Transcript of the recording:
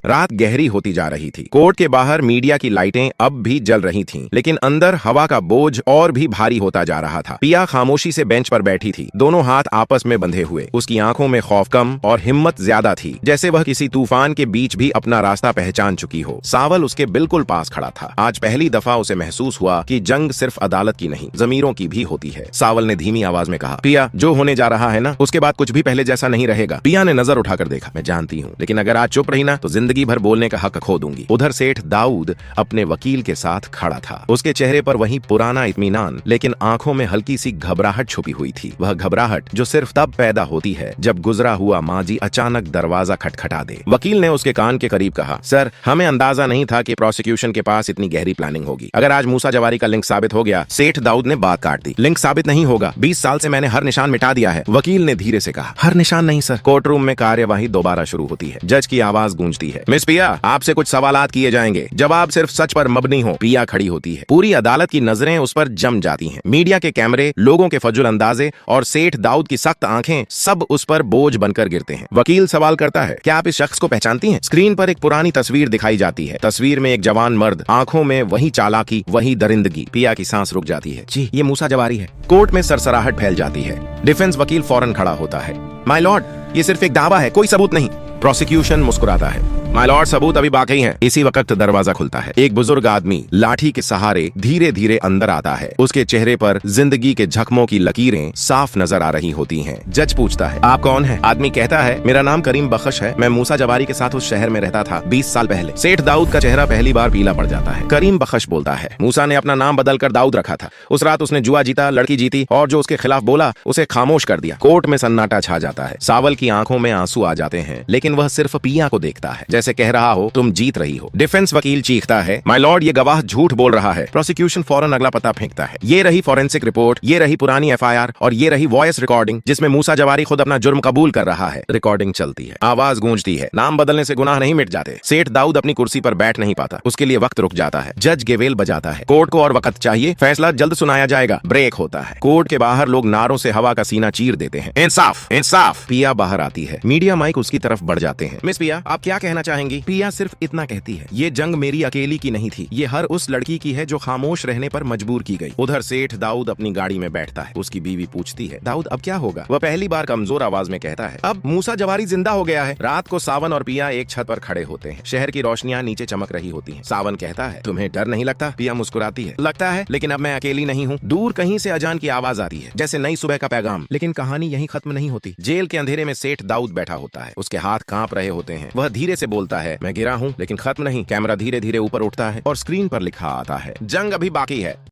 रात गहरी होती जा रही थी। कोर्ट के बाहर मीडिया की लाइटें अब भी जल रही थीं, लेकिन अंदर हवा का बोझ और भी भारी होता जा रहा था। पिया खामोशी से बेंच पर बैठी थी, दोनों हाथ आपस में बंधे हुए। उसकी आंखों में खौफ कम और हिम्मत ज्यादा थी, जैसे वह किसी तूफान के बीच भी अपना रास्ता पहचान चुकी हो। सावल उसके बिल्कुल पास खड़ा था। आज पहली दफा उसे महसूस हुआ कि जंग सिर्फ अदालत की नहीं, जमीरों की भी होती है। सावल ने धीमी आवाज में कहा, पिया, जो होने जा रहा है ना, उसके बाद कुछ भी पहले जैसा नहीं रहेगा। पिया ने नजर उठाकर देखा। मैं जानती हूँ, लेकिन अगर आज चुप रही ना तो जिंदगी भर बोलने का हक खो दूंगी। उधर सेठ दाऊद अपने वकील के साथ खड़ा था। उसके चेहरे पर वही पुराना इत्मीनान, लेकिन आंखों में हल्की सी घबराहट छुपी हुई थी। वह घबराहट जो सिर्फ तब पैदा होती है जब गुजरा हुआ माजी अचानक दरवाजा खटखटा दे। वकील ने उसके कान के करीब कहा, सर, हमें अंदाजा नहीं था कि प्रोसिक्यूशन के पास इतनी गहरी प्लानिंग होगी। अगर आज मूसा जवारी का लिंक साबित हो गया। सेठ दाऊद ने बात काट दी। लिंक साबित नहीं होगा। 20 साल से मैंने हर निशान मिटा दिया है। वकील ने धीरे से कहा, हर निशान नहीं सर। कोर्ट रूम में कार्यवाही दोबारा शुरू होती है। जज की आवाज गूंजती है, मिस पिया, आपसे कुछ सवालात किए जाएंगे। जवाब सिर्फ सच पर मबनी हो। पिया खड़ी होती है। पूरी अदालत की नजरें उस पर जम जाती हैं। मीडिया के कैमरे, लोगों के फजुल अंदाजे और सेठ दाऊद की सख्त आंखें सब उस पर बोझ बनकर गिरते हैं। वकील सवाल करता है, क्या आप इस शख्स को पहचानती हैं? स्क्रीन पर एक पुरानी तस्वीर दिखाई जाती है। तस्वीर में एक जवान मर्द, आंखों में वही चालाकी, वही दरिंदगी। पिया की सांस रुक जाती है। जी, ये मूसा जवारी है। कोर्ट में सरसराहट फैल जाती है। डिफेंस वकील फौरन खड़ा होता है। माय लॉर्ड, ये सिर्फ एक दावा है, कोई सबूत नहीं। प्रोसिक्यूशन मुस्कुराता है, माय लॉर्ड, सबूत अभी बाकी हैं। इसी वक्त दरवाजा खुलता है। एक बुजुर्ग आदमी लाठी के सहारे धीरे धीरे अंदर आता है। उसके चेहरे पर जिंदगी के जख्मों की लकीरें साफ नजर आ रही होती हैं। जज पूछता है, आप कौन है? आदमी कहता है, मेरा नाम करीम बख्श है। मैं मूसा जवारी के साथ उस शहर में रहता था 20 साल पहले। सेठ दाऊद का चेहरा पहली बार पीला पड़ जाता है। करीम बख्श बोलता है, मूसा ने अपना नाम बदलकर दाऊद रखा था। उस रात उसने जुआ जीता, लड़की जीती और जो उसके खिलाफ बोला उसे खामोश कर दिया। कोर्ट में सन्नाटा छा जाता है। सावल की आंखों में आंसू आ जाते हैं, लेकिन वह सिर्फ पिया को देखता है, जैसे कह रहा हो, तुम जीत रही हो। डिफेंस वकील चीखता है, माय लॉर्ड, ये गवाह झूठ बोल रहा है। प्रोसिक्यूशन फौरन अगला पता फेंकता है। ये रही फॉरेंसिक रिपोर्ट, ये रही पुरानी एफआईआर और ये रही वॉइस रिकॉर्डिंग जिसमें मूसा जवारी खुद अपना जुर्म कबूल कर रहा है। रिकॉर्डिंग चलती है, आवाज गूंजती है, नाम बदलने से गुनाह नहीं मिट जाते। सेठ दाऊद अपनी कुर्सी पर बैठ नहीं पाता, उसके लिए वक्त रुक जाता है। जज गेवेल बजाता है, कोर्ट को और वक्त चाहिए, फैसला जल्द सुनाया जाएगा। ब्रेक होता है। कोर्ट के बाहर लोग नारों से हवा का सीना चीर देते हैं, इंसाफ, इंसाफ। पिया बाहर आती है। मीडिया माइक उसकी तरफ बढ़ जाते हैं। मिस पिया, आप क्या कहना चाहेंगी? पिया सिर्फ इतना कहती है, ये जंग मेरी अकेली की नहीं थी, ये हर उस लड़की की है जो खामोश रहने पर मजबूर की गई। उधर सेठ दाऊद अपनी गाड़ी में बैठता है। उसकी बीवी पूछती है, दाऊद, अब क्या होगा? वह पहली बार कमजोर आवाज में कहता है, अब मूसा जवारी जिंदा हो गया है। रात को सावन और पिया एक छत पर खड़े होते हैं। शहर की रोशनियां नीचे चमक रही होती हैं। सावन कहता है, तुम्हें डर नहीं लगता? पिया मुस्कुराती है, लगता है, लेकिन अब मैं अकेली नहीं हूँ। दूर कहीं से अजान की आवाज आती है, जैसे नई सुबह का पैगाम। लेकिन कहानी यहीं खत्म नहीं होती। जेल के अंधेरे में सेठ दाऊद बैठा होता है। उसके हाथ कांप रहे होते हैं। वह धीरे से बोलता है, मैं गिरा हूँ, लेकिन खत्म नहीं। कैमरा धीरे धीरे ऊपर उठता है और स्क्रीन पर लिखा आता है, जंग अभी बाकी है।